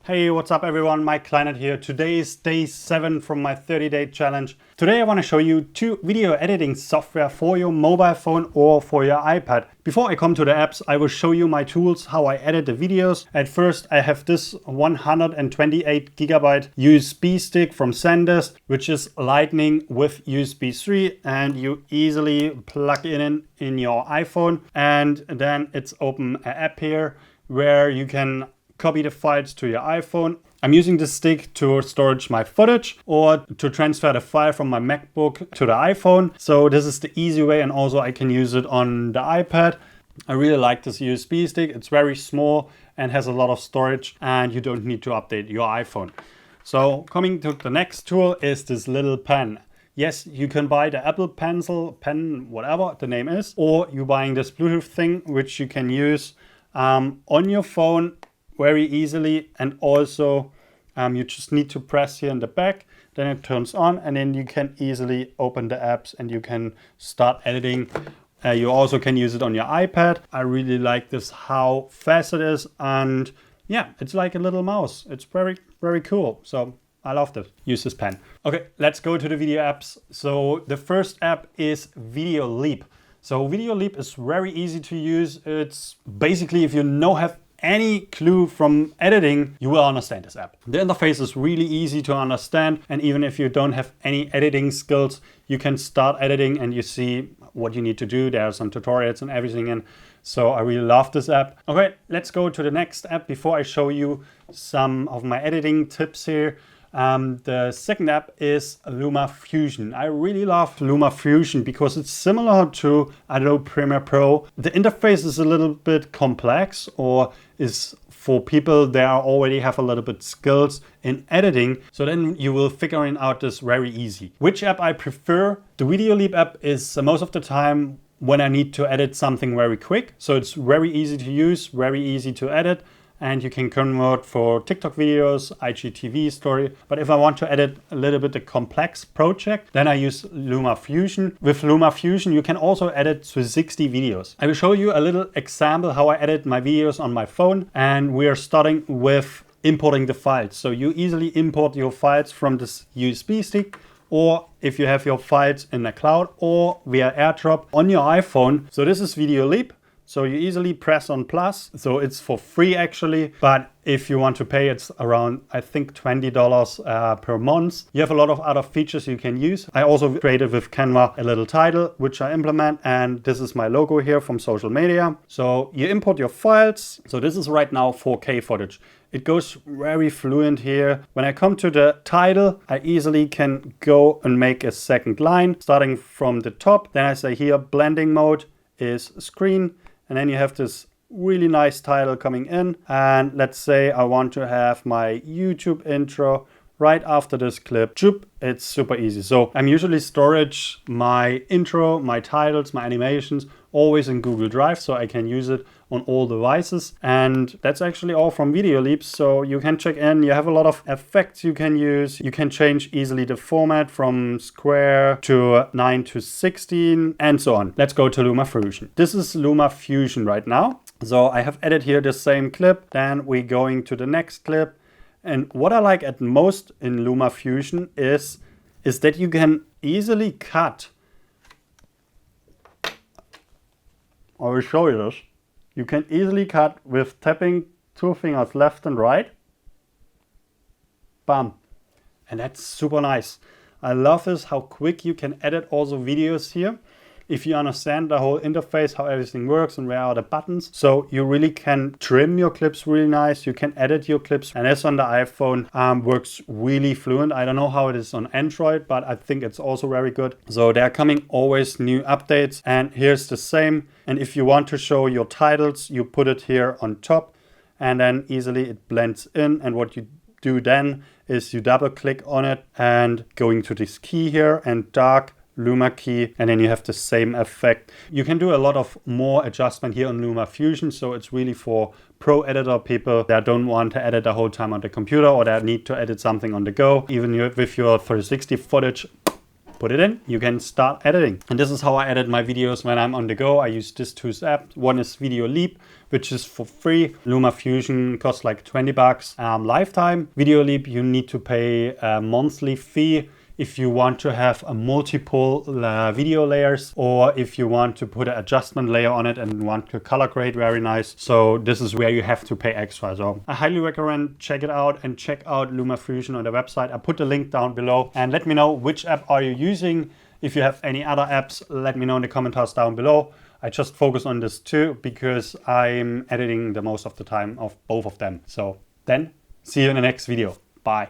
Hey, what's up everyone? Mike Kleinert here. Today is day 7 from my 30-day challenge. Today I want to show you 2 video editing software for your mobile phone or for your iPad. Before I come to the apps, I will show you my tools, how I edit the videos. At first, I have this 128 gigabyte USB stick from SanDisk, which is Lightning with USB 3, and you easily plug it in your iPhone, and then it's open an app here where you can copy the files to your iPhone. I'm using this stick to storage my footage or to transfer the file from my MacBook to the iPhone. So this is the easy way, and also I can use it on the iPad. I really like this USB stick. It's very small and has a lot of storage, and you don't need to update your iPhone. So coming to the next tool is this little pen. Yes, you can buy the Apple Pencil, pen, whatever the name is, or you're buying this Bluetooth thing, which you can use on your phone very easily, and also you just need to press here in the back, then it turns on, and then you can easily open the apps and you can start editing. You also can use it on your iPad. I really like this, how fast it is, and yeah, it's like a little mouse. It's very cool. So I love this. Use this pen. Okay, let's go to the video apps. So the first app is Videoleap. So Videoleap is very easy to use. It's basically, if you have any clue from editing, you will understand this app. The interface is really easy to understand, and even if you don't have any editing skills, you can start editing and you see what you need to do. There are some tutorials and everything in. So I really love this app. Okay, let's go to the next app before I show you some of my editing tips here. The second app is LUMA Fusion. I really love LUMA Fusion because it's similar to Adobe Premiere Pro. The interface is a little bit complex, or is for people that already have a little bit skills in editing. So then you will figure out this very easy. Which app I prefer? The Videoleap app is most of the time when I need to edit something very quick. So it's very easy to use, very easy to edit. And you can convert for TikTok videos, IGTV story. But if I want to edit a little bit a complex project, then I use LUMA Fusion. With LUMA Fusion, you can also edit to 60 videos. I will show you a little example how I edit my videos on my phone. And we are starting with importing the files. So you easily import your files from this USB stick, or if you have your files in the cloud or via AirDrop on your iPhone. So this is Videoleap. So you easily press on plus. So it's for free actually, but if you want to pay, it's around, I think, $20 per month. You have a lot of other features you can use. I also created with Canva a little title, which I implement, and this is my logo here from social media. So you import your files. So this is right now 4K footage. It goes very fluent here. When I come to the title, I easily can go and make a second line, starting from the top. Then I say here, blending mode is screen. And then you have this really nice title coming in. And let's say I want to have my YouTube intro right after this clip. It's super easy. So I'm usually storage my intro, my titles, my animations, always in Google Drive, so I can use it on all devices. And that's actually all from Videoleap. So you can check in, you have a lot of effects you can use. You can change easily the format from square to 9 to 16 and so on. Let's go to LUMA Fusion. This is LUMA Fusion right now. So I have edited here the same clip. Then we're going to the next clip. And what I like at most in LUMA Fusion is that you can easily cut. I will show you this. You can easily cut with tapping 2 fingers left and right. Bam. And that's super nice. I love this, how quick you can edit also videos here. If you understand the whole interface, how everything works and where are the buttons. So you really can trim your clips really nice. You can edit your clips. And this on the iPhone works really fluent. I don't know how it is on Android, but I think it's also very good. So there are coming always new updates. And here's the same. And if you want to show your titles, you put it here on top. And then easily it blends in. And what you do then is you double click on it and going to this key here and dark LUMA key, and then you have the same effect. You can do a lot of more adjustment here on LUMA Fusion, so it's really for pro editor people that don't want to edit the whole time on the computer or that need to edit something on the go. Even with your 360 footage, put it in, you can start editing. And this is how I edit my videos when I'm on the go. I use these two apps. One is Videoleap, which is for free. LUMA Fusion costs like 20 bucks lifetime. Videoleap, you need to pay a monthly fee if you want to have a multiple video layers, or if you want to put an adjustment layer on it and want to color grade very nice. So this is where you have to pay extra. So I highly recommend check it out and check out LUMA Fusion on the website. I put the link down below, and let me know which app are you using. If you have any other apps, let me know in the comments down below. I just focus on this too because I'm editing the most of the time of both of them. So then see you in the next video. Bye.